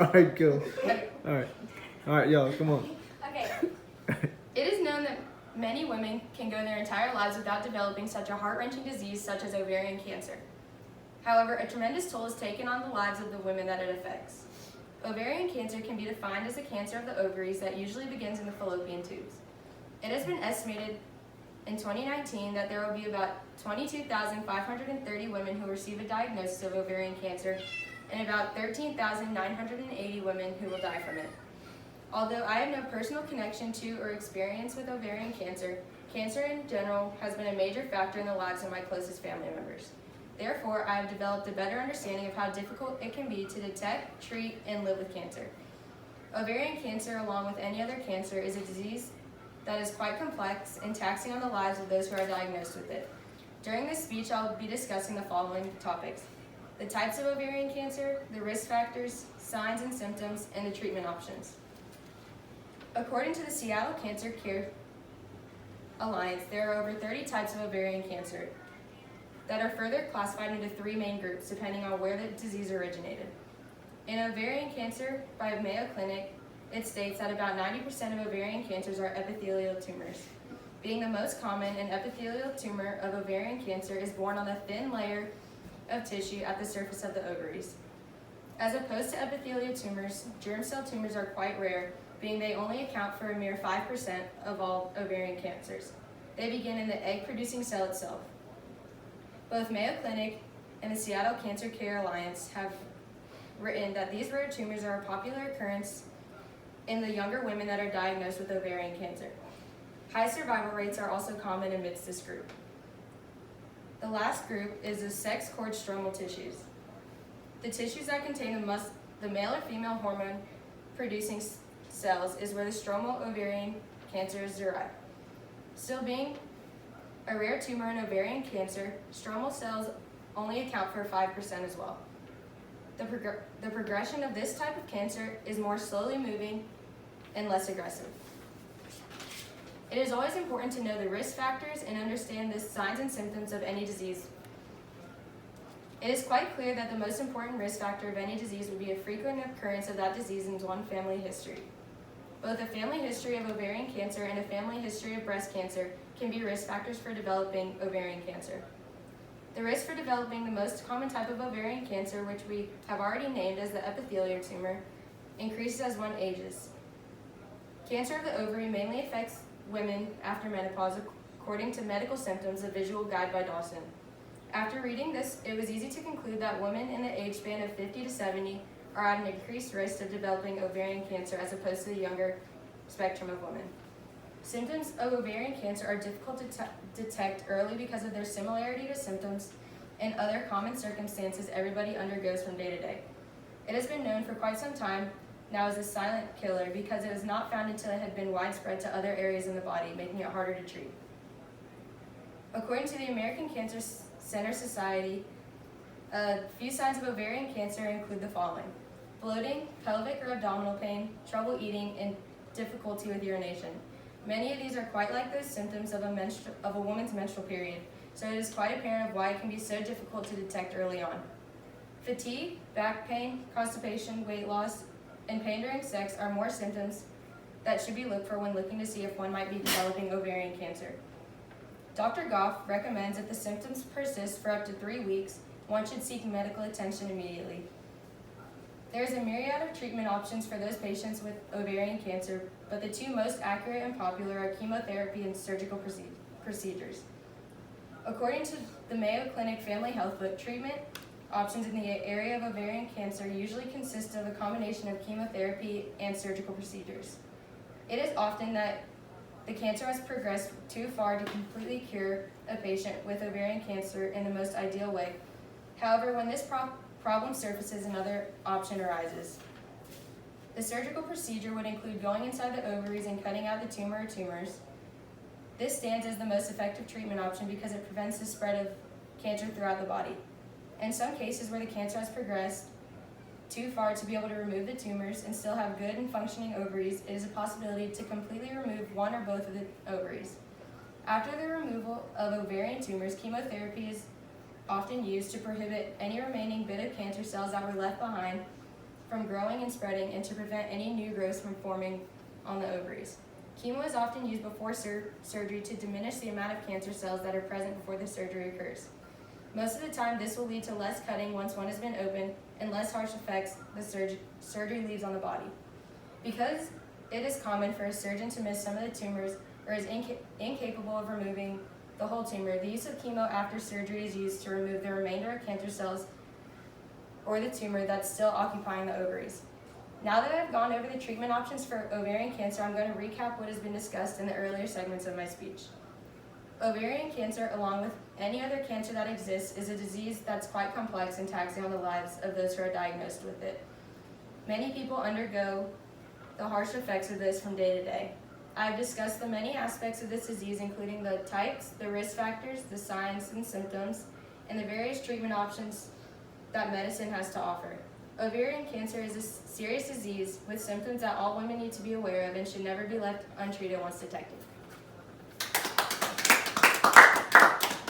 All right, cool. All right, yo, come on. Okay. It is known that many women can go their entire lives without developing such a heart-wrenching disease such as ovarian cancer. However, a tremendous toll is taken on the lives of the women that it affects. Ovarian cancer can be defined as a cancer of the ovaries that usually begins in the fallopian tubes. It has been estimated in 2019 that there will be about 22,530 women who receive a diagnosis of ovarian cancer and about 13,980 women who will die from it. Although I have no personal connection to or experience with ovarian cancer, cancer in general has been a major factor in the lives of my closest family members. Therefore, I have developed a better understanding of how difficult it can be to detect, treat, and live with cancer. Ovarian cancer, along with any other cancer, is a disease that is quite complex and taxing on the lives of those who are diagnosed with it. During this speech, I will be discussing the following topics: the types of ovarian cancer, the risk factors, signs and symptoms, and the treatment options. According to the Seattle Cancer Care Alliance, there are over 30 types of ovarian cancer that are further classified into 3 main groups depending on where the disease originated. In ovarian cancer by Mayo Clinic, it states that about 90% of ovarian cancers are epithelial tumors. Being the most common, an epithelial tumor of ovarian cancer is born on a thin layer of tissue at the surface of the ovaries. As opposed to epithelial tumors, germ cell tumors are quite rare, being they only account for a mere 5% of all ovarian cancers. They begin in the egg-producing cell itself. Both Mayo Clinic and the Seattle Cancer Care Alliance have written that these rare tumors are a popular occurrence in the younger women that are diagnosed with ovarian cancer. High survival rates are also common amidst this group. The last group is the sex cord stromal tissues. The tissues that contain the male or female hormone producing cells is where the stromal ovarian cancer is derived. Still being a rare tumor in ovarian cancer, stromal cells only account for 5% as well. The progression of this type of cancer is more slowly moving and less aggressive. It is always important to know the risk factors and understand the signs and symptoms of any disease. It is quite clear that the most important risk factor of any disease would be a frequent occurrence of that disease in one family history. Both a family history of ovarian cancer and a family history of breast cancer can be risk factors for developing ovarian cancer. The risk for developing the most common type of ovarian cancer, which we have already named as the epithelial tumor, increases as one ages. Cancer of the ovary mainly affects women after menopause, according to Medical Symptoms, a visual guide by Dawson. After reading this, it was easy to conclude that women in the age span of 50 to 70 are at an increased risk of developing ovarian cancer as opposed to the younger spectrum of women. Symptoms of ovarian cancer are difficult to detect early because of their similarity to symptoms and other common circumstances everybody undergoes from day to day. It has been known for quite some time now as a silent killer because it was not found until it had been widespread to other areas in the body, making it harder to treat. According to the American Cancer Center Society, a few signs of ovarian cancer include the following: bloating, pelvic or abdominal pain, trouble eating, and difficulty with urination. Many of these are quite like those symptoms of a woman's menstrual period, so it is quite apparent of why it can be so difficult to detect early on. Fatigue, back pain, constipation, weight loss, and pain during sex are more symptoms that should be looked for when looking to see if one might be developing ovarian cancer. Dr. Goff recommends if the symptoms persist for up to 3 weeks, one should seek medical attention immediately. There is a myriad of treatment options for those patients with ovarian cancer, but the 2 most accurate and popular are chemotherapy and surgical procedures. According to the Mayo Clinic Family Health Book, treatment options in the area of ovarian cancer usually consist of a combination of chemotherapy and surgical procedures. It is often that the cancer has progressed too far to completely cure a patient with ovarian cancer in the most ideal way. However, when this problem surfaces, another option arises. The surgical procedure would include going inside the ovaries and cutting out the tumor or tumors. This stands as the most effective treatment option because it prevents the spread of cancer throughout the body. In some cases where the cancer has progressed too far to be able to remove the tumors and still have good and functioning ovaries, it is a possibility to completely remove one or both of the ovaries. After the removal of ovarian tumors, chemotherapy is often used to prohibit any remaining bit of cancer cells that were left behind from growing and spreading and to prevent any new growths from forming on the ovaries. Chemo is often used before surgery to diminish the amount of cancer cells that are present before the surgery occurs. Most of the time, this will lead to less cutting once one has been opened and less harsh effects the surgery leaves on the body. Because it is common for a surgeon to miss some of the tumors or is incapable of removing the whole tumor, the use of chemo after surgery is used to remove the remainder of cancer cells or the tumor that's still occupying the ovaries. Now that I've gone over the treatment options for ovarian cancer, I'm going to recap what has been discussed in the earlier segments of my speech. Ovarian cancer, along with any other cancer that exists, is a disease that's quite complex and taxing on the lives of those who are diagnosed with it. Many people undergo the harsh effects of this from day to day. I've discussed the many aspects of this disease, including the types, the risk factors, the signs and symptoms, and the various treatment options that medicine has to offer. Ovarian cancer is a serious disease with symptoms that all women need to be aware of and should never be left untreated once detected.